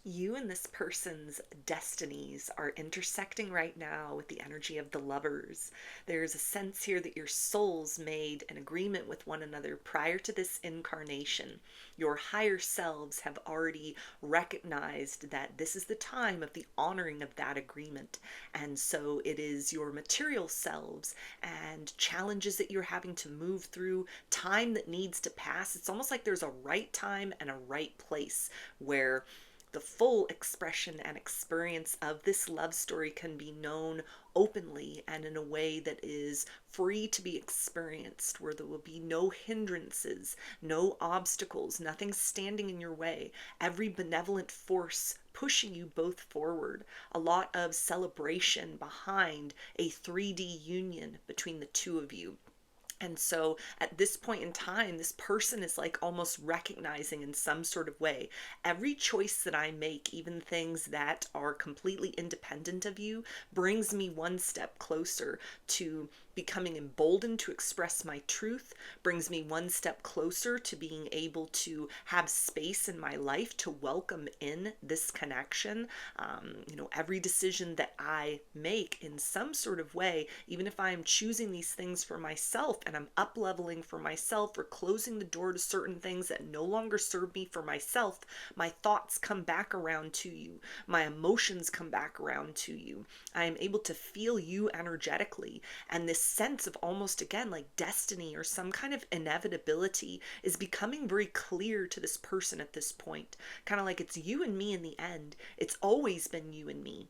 You and this person's destinies are intersecting right now with the energy of the lovers. There's a sense here that your souls made an agreement with one another prior to this incarnation. Your higher selves have already recognized that this is the time of the honoring of that agreement. And so it is your material selves and challenges that you're having to move through, time that needs to pass. It's almost like there's a right time and a right place where the full expression and experience of this love story can be known openly and in a way that is free to be experienced, where there will be no hindrances, no obstacles, nothing standing in your way, every benevolent force pushing you both forward, a lot of celebration behind a 3D union between the two of you. And so at this point in time, this person is like almost recognizing in some sort of way every choice that I make, even things that are completely independent of you, brings me one step closer to becoming emboldened to express my truth, brings me one step closer to being able to have space in my life to welcome in this connection. Every decision that I make in some sort of way, even if I'm choosing these things for myself and I'm up leveling for myself or closing the door to certain things that no longer serve me for myself, my thoughts come back around to you. My emotions come back around to you. I am able to feel you energetically. And this sense of almost, again, like destiny or some kind of inevitability is becoming very clear to this person at this point. Kind of like it's you and me in the end. It's always been you and me.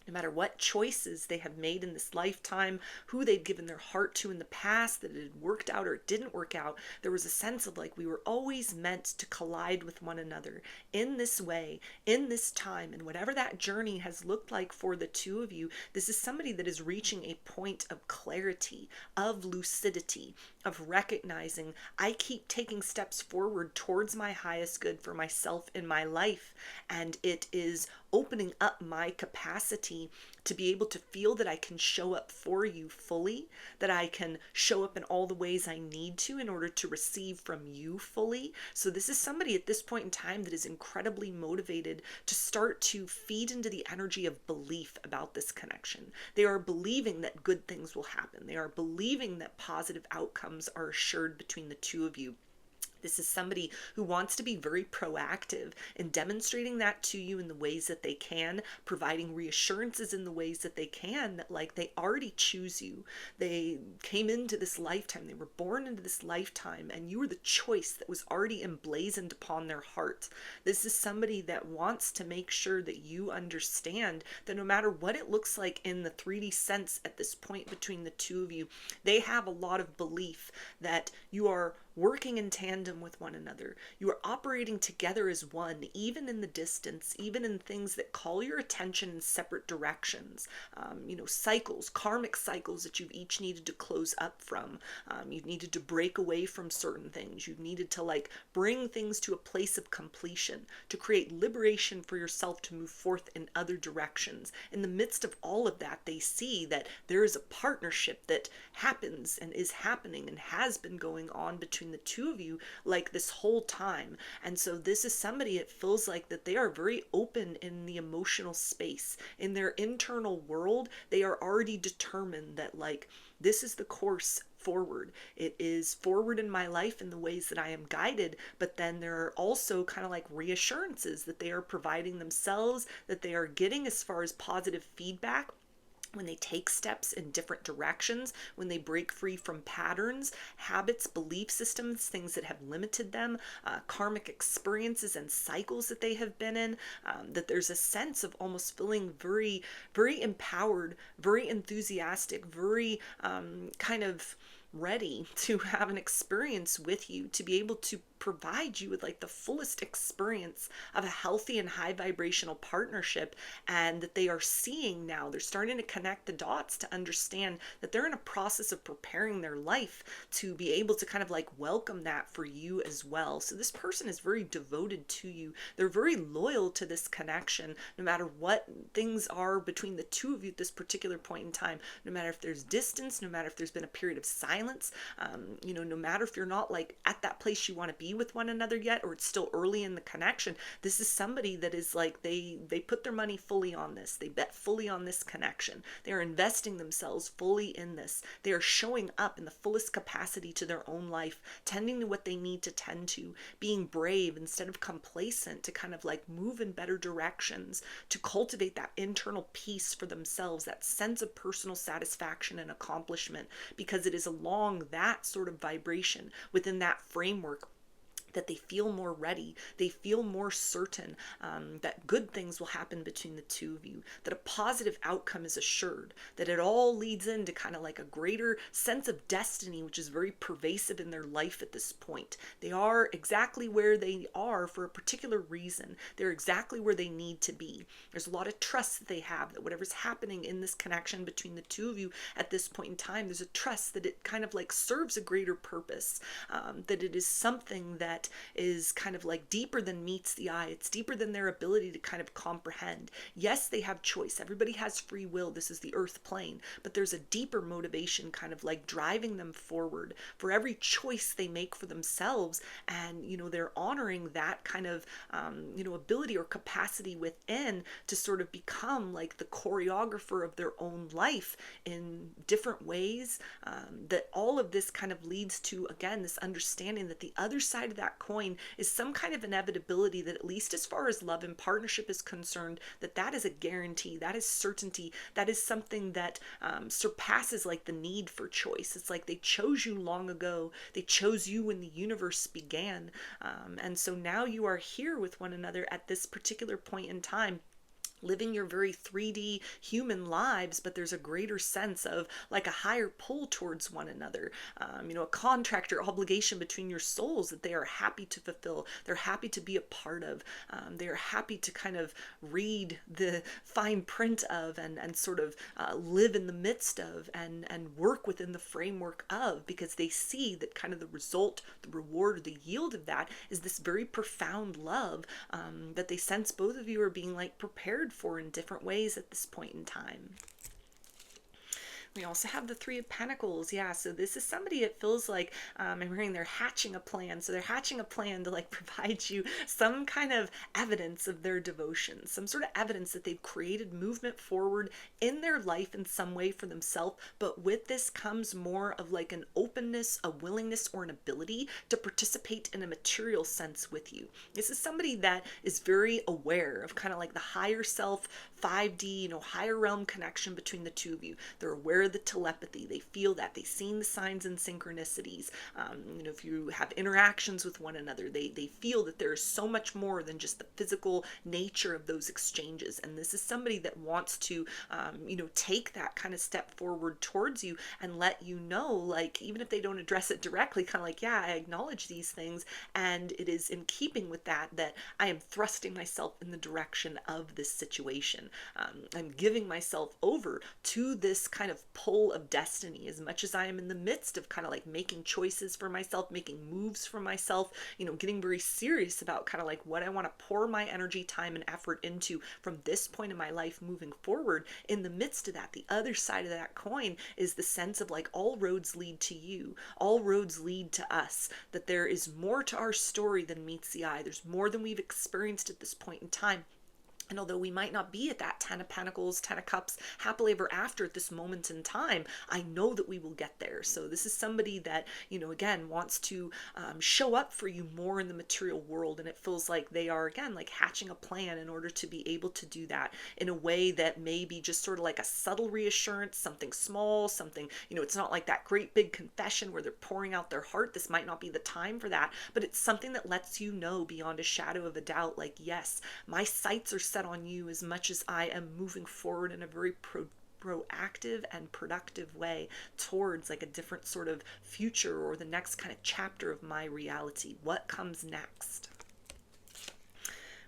No matter what choices they have made in this lifetime, who they've given their heart to in the past, that it had worked out or it didn't work out, there was a sense of like we were always meant to collide with one another in this way, in this time. And whatever that journey has looked like for the two of you, this is somebody that is reaching a point of clarity, of lucidity, of recognizing I keep taking steps forward towards my highest good for myself in my life. And it is opening up my capacity to be able to feel that I can show up for you fully, that I can show up in all the ways I need to in order to receive from you fully. So this is somebody at this point in time that is incredibly motivated to start to feed into the energy of belief about this connection. They are believing that good things will happen. They are believing that positive outcomes are assured between the two of you. This is somebody who wants to be very proactive in demonstrating that to you in the ways that they can, providing reassurances in the ways that they can, that like they already choose you. They came into this lifetime, they were born into this lifetime, and you were the choice that was already emblazoned upon their heart. This is somebody that wants to make sure that you understand that no matter what it looks like in the 3D sense at this point between the two of you, they have a lot of belief that you are working in tandem with one another. You are operating together as one, even in the distance, even in things that call your attention in separate directions. Cycles, karmic cycles that you've each needed to close up from. You've needed to break away from certain things. You've needed to like bring things to a place of completion, to create liberation for yourself to move forth in other directions. In the midst of all of that, they see that there is a partnership that happens and is happening and has been going on between the two of you like this whole time. And so this is somebody, it feels like that they are very open in the emotional space. In their internal world, they are already determined that like this is the course forward. It is forward in my life in the ways that I am guided, but then there are also kind of like reassurances that they are providing themselves, that they are getting as far as positive feedback when they take steps in different directions, when they break free from patterns, habits, belief systems, things that have limited them, karmic experiences and cycles that they have been in, that there's a sense of almost feeling very, very empowered, very enthusiastic, very kind of ready to have an experience with you, to be able to provide you with like the fullest experience of a healthy and high vibrational partnership. And that they are seeing now, they're starting to connect the dots to understand that they're in a process of preparing their life to be able to kind of like welcome that for you as well. So this person is very devoted to you. They're very loyal to this connection, no matter what things are between the two of you at this particular point in time, no matter if there's distance, no matter if there's been a period of silence, no matter if you're not like at that place you want to be be with one another yet, or it's still early in the connection, this is somebody that is like, they put their money fully on this. They bet fully on this connection. They are investing themselves fully in this. They are showing up in the fullest capacity to their own life, tending to what they need to tend to, being brave instead of complacent, to kind of like move in better directions, to cultivate that internal peace for themselves, that sense of personal satisfaction and accomplishment, because it is along that sort of vibration within that framework that they feel more ready, they feel more certain that good things will happen between the two of you, that a positive outcome is assured, that it all leads into kind of like a greater sense of destiny, which is very pervasive in their life at this point. They are exactly where they are for a particular reason. They're exactly where they need to be. There's a lot of trust that they have that whatever's happening in this connection between the two of you at this point in time, there's a trust that it kind of like serves a greater purpose, that it is something that is kind of like deeper than meets the eye. It's deeper than their ability to kind of comprehend. Yes, they have choice. Everybody has free will. This is the earth plane, but there's a deeper motivation kind of like driving them forward for every choice they make for themselves. And, they're honoring that kind of, ability or capacity within to sort of become like the choreographer of their own life in different ways. That all of this kind of leads to, again, this understanding that the other side of that coin is some kind of inevitability, that at least as far as love and partnership is concerned, that is a guarantee, that is certainty, that is something that surpasses like the need for choice. It's like they chose you long ago, they chose you when the universe began, and so now you are here with one another at this particular point in time, living your very 3D human lives, but there's a greater sense of like a higher pull towards one another, a contract or obligation between your souls that they are happy to fulfill, they're happy to be a part of, they are happy to kind of read the fine print of and sort of live in the midst of and work within the framework of, because they see that kind of the result, the reward, or the yield of that is this very profound love that they sense both of you are being like prepared for in different ways at this point in time. We also have the Three of Pentacles. Yeah, so this is somebody, it feels like, I'm hearing they're hatching a plan. So they're hatching a plan to like provide you some kind of evidence of their devotion, some sort of evidence that they've created movement forward in their life in some way for themselves. But with this comes more of like an openness, a willingness, or an ability to participate in a material sense with you. This is somebody that is very aware of kind of like the higher self, 5D, higher realm connection between the two of you. They're aware of the telepathy. They feel that. They've seen the signs and synchronicities. If you have interactions with one another, they feel that there's so much more than just the physical nature of those exchanges. And this is somebody that wants to, take that kind of step forward towards you and let you know, like, even if they don't address it directly, kind of like, yeah, I acknowledge these things. And it is in keeping with that I am thrusting myself in the direction of this situation. I'm giving myself over to this kind of pull of destiny, as much as I am in the midst of kind of like making choices for myself, making moves for myself, getting very serious about kind of like what I want to pour my energy, time, and effort into from this point in my life moving forward. In the midst of that, the other side of that coin is the sense of like all roads lead to you, all roads lead to us, that there is more to our story than meets the eye. There's more than we've experienced at this point in time. And although we might not be at that 10 of Pentacles, 10 of Cups, happily ever after at this moment in time, I know that we will get there. So this is somebody that, again, wants to show up for you more in the material world. And it feels like they are, again, like hatching a plan in order to be able to do that in a way that may be just sort of like a subtle reassurance, something small, something, it's not like that great big confession where they're pouring out their heart. This might not be the time for that, but it's something that lets you know beyond a shadow of a doubt, like, yes, my sights are set on you as much as I am moving forward in a very proactive and productive way towards like a different sort of future or the next kind of chapter of my reality. What comes next?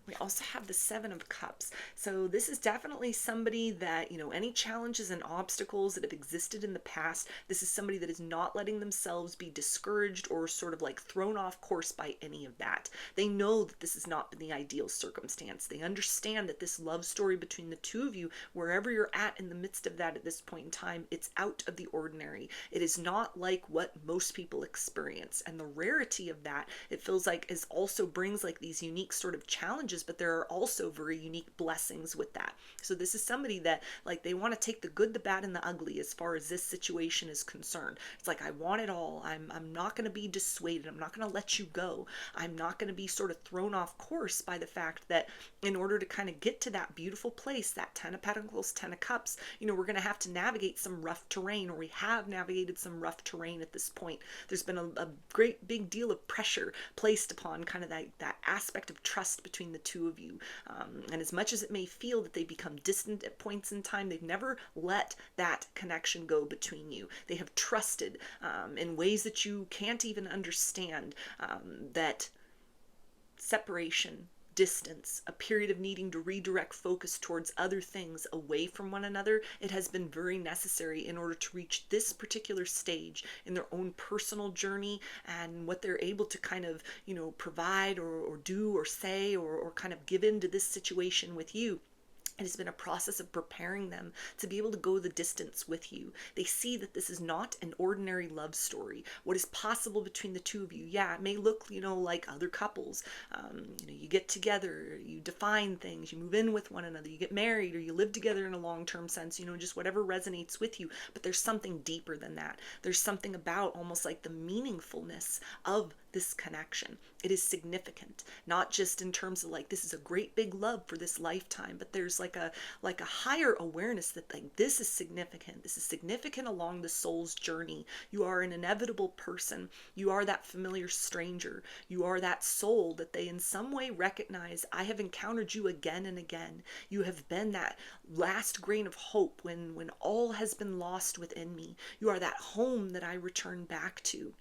We also have the Seven of Cups. So this is definitely somebody that, any challenges and obstacles that have existed in the past, this is somebody that is not letting themselves be discouraged or sort of like thrown off course by any of that. They know that this has not been the ideal circumstance. They understand that this love story between the two of you, wherever you're at in the midst of that at this point in time, it's out of the ordinary. It is not like what most people experience. And the rarity of that, it feels like, is also brings like these unique sort of challenges, but there are also very unique blessings with that. So this is somebody that, like, they want to take the good, the bad, and the ugly as far as this situation is concerned. It's like, I want it all. I'm not going to be dissuaded. I'm not going to let you go. I'm not going to be sort of thrown off course by the fact that in order to kind of get to that beautiful place, that 10 of Pentacles, 10 of Cups, we're going to have to navigate some rough terrain, or we have navigated some rough terrain at this point. There's been a great big deal of pressure placed upon kind of that aspect of trust between the two of you. And as much as it may feel that they become distant at points in time, they've never let that connection go between you. They have trusted in ways that you can't even understand, that separation, distance, a period of needing to redirect focus towards other things away from one another, it has been very necessary in order to reach this particular stage in their own personal journey, and what they're able to kind of, provide or do or say or kind of give into this situation with you. It has been a process of preparing them to be able to go the distance with you. They see that this is not an ordinary love story. What is possible between the two of you, yeah, it may look, like other couples. You get together, you define things, you move in with one another, you get married, or you live together in a long-term sense, just whatever resonates with you. But there's something deeper than that. There's something about almost like the meaningfulness of this connection. It is significant, not just in terms of like, this is a great big love for this lifetime, but there's like a higher awareness that like, this is significant. This is significant along the soul's journey. You are an inevitable person. You are that familiar stranger. You are that soul that they in some way recognize. I have encountered you again and again. You have been that last grain of hope when all has been lost within me. You are that home that I return back to.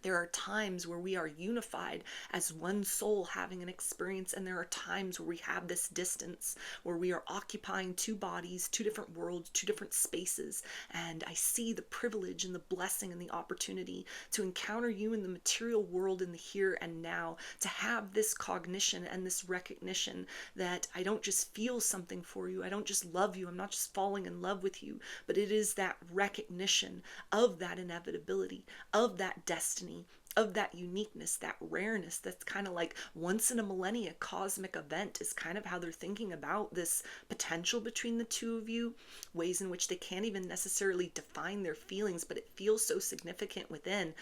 There are times where we are unified as one soul having an experience, and there are times where we have this distance, where we are occupying two bodies, two different worlds, two different spaces. And I see the privilege and the blessing and the opportunity to encounter you in the material world in the here and now, to have this cognition and this recognition that I don't just feel something for you, I don't just love you, I'm not just falling in love with you, but it is that recognition of that inevitability, of that destiny, of that uniqueness, that rareness, that's kind of like once in a millennia cosmic event, is kind of how they're thinking about this potential between the two of you, ways in which they can't even necessarily define their feelings, but it feels so significant within,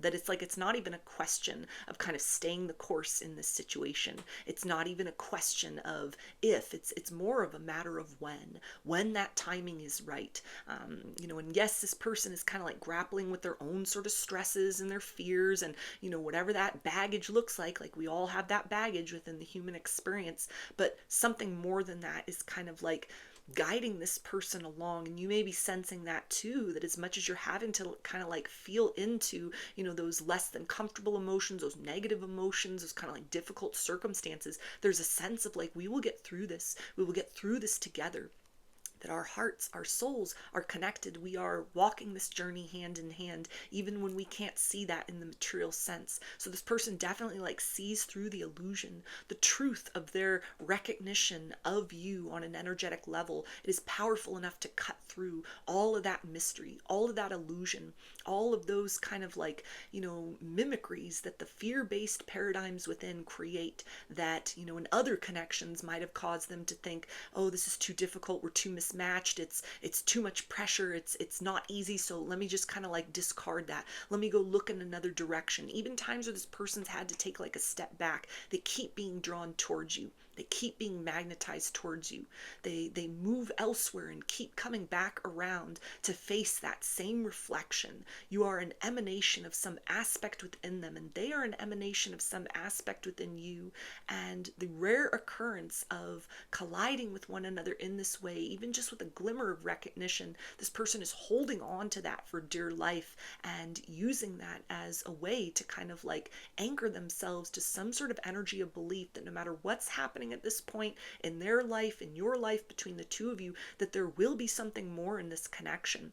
that it's like, it's not even a question of kind of staying the course in this situation. It's not even a question of if, it's more of a matter of when that timing is right. And yes, this person is kind of like grappling with their own sort of stresses and their fears, and whatever that baggage looks like we all have that baggage within the human experience, but something more than that is kind of like guiding this person along. And you may be sensing that too, that as much as you're having to kind of like feel into those less than comfortable emotions, those negative emotions, those kind of like difficult circumstances, there's a sense of like, we will get through this, we will get through this together, that our hearts, our souls are connected. We are walking this journey hand in hand, even when we can't see that in the material sense. So this person definitely like sees through the illusion, the truth of their recognition of you on an energetic level. It is powerful enough to cut through all of that mystery, all of that illusion, all of those kind of like, mimicries that the fear-based paradigms within create, that, in other connections might have caused them to think, oh, this is too difficult, we're too mismatched, it's too much pressure, it's not easy, so let me just kind of like discard that, let me go look in another direction. Even times where this person's had to take like a step back, they keep being drawn towards you. They keep being magnetized towards you. They move elsewhere and keep coming back around to face that same reflection. You are an emanation of some aspect within them, and they are an emanation of some aspect within you. And the rare occurrence of colliding with one another in this way, even just with a glimmer of recognition, this person is holding on to that for dear life and using that as a way to kind of like anchor themselves to some sort of energy of belief that no matter what's happening at this point in their life, in your life, between the two of you, that there will be something more in this connection.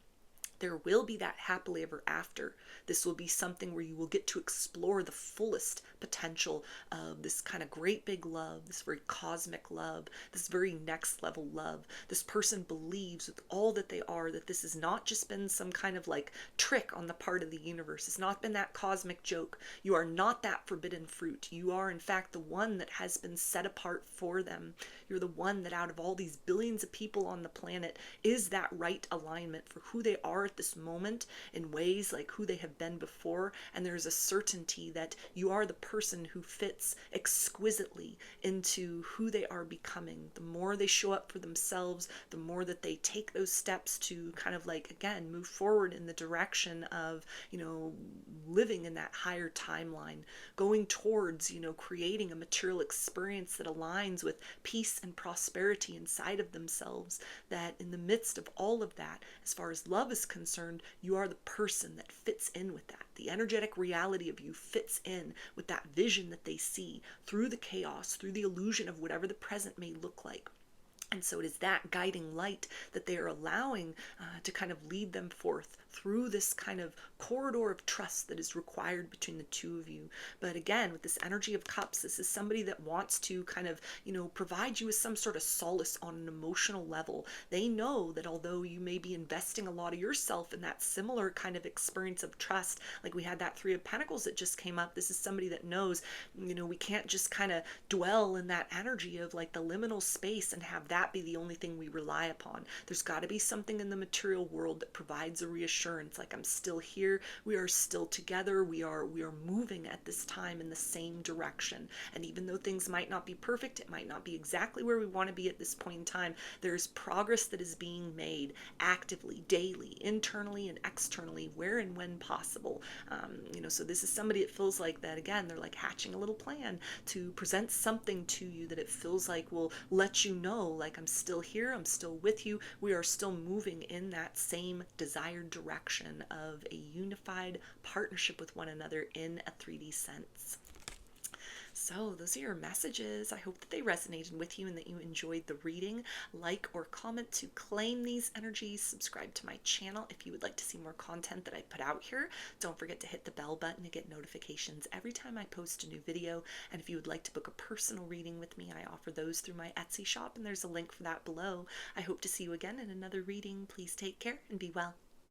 There will be that happily ever after. This will be something where you will get to explore the fullest potential of this kind of great big love, this very cosmic love, this very next level love. This person believes with all that they are that this has not just been some kind of like trick on the part of the universe. It's not been that cosmic joke. You are not that forbidden fruit. You are, in fact, the one that has been set apart for them. You're the one that out of all these billions of people on the planet is that right alignment for who they are at this moment in ways like who they have been before. And there's a certainty that you are the person who fits exquisitely into who they are becoming. The more they show up for themselves, the more that they take those steps to kind of like, again, move forward in the direction of, living in that higher timeline, going towards, creating a material experience that aligns with peace and prosperity inside of themselves. That in the midst of all of that, as far as love is concerned, you are the person that fits in with that. The energetic reality of you fits in with that vision that they see through the chaos, through the illusion of whatever the present may look like. And so it is that guiding light that they are allowing to kind of lead them forth through this kind of corridor of trust that is required between the two of you. But again, with this energy of cups, this is somebody that wants to kind of, provide you with some sort of solace on an emotional level. They know that although you may be investing a lot of yourself in that similar kind of experience of trust, like we had that Three of Pentacles that just came up, this is somebody that knows, we can't just kind of dwell in that energy of like the liminal space and have that be the only thing we rely upon. There's got to be something in the material world that provides a reassurance, like I'm still here, we are still together, we are moving at this time in the same direction. And even though things might not be perfect, it might not be exactly where we want to be at this point in time, there's progress that is being made actively, daily, internally and externally, where and when possible. So this is somebody, it feels like that, again, they're like hatching a little plan to present something to you that it feels like will let you know, like I'm still here, I'm still with you, we are still moving in that same desired direction of a unified partnership with one another in a 3D sense. So those are your messages. I hope that they resonated with you and that you enjoyed the reading. Like or comment to claim these energies. Subscribe to my channel if you would like to see more content that I put out here. Don't forget to hit the bell button to get notifications every time I post a new video. And if you would like to book a personal reading with me, I offer those through my Etsy shop, and there's a link for that below. I hope to see you again in another reading. Please take care and be well.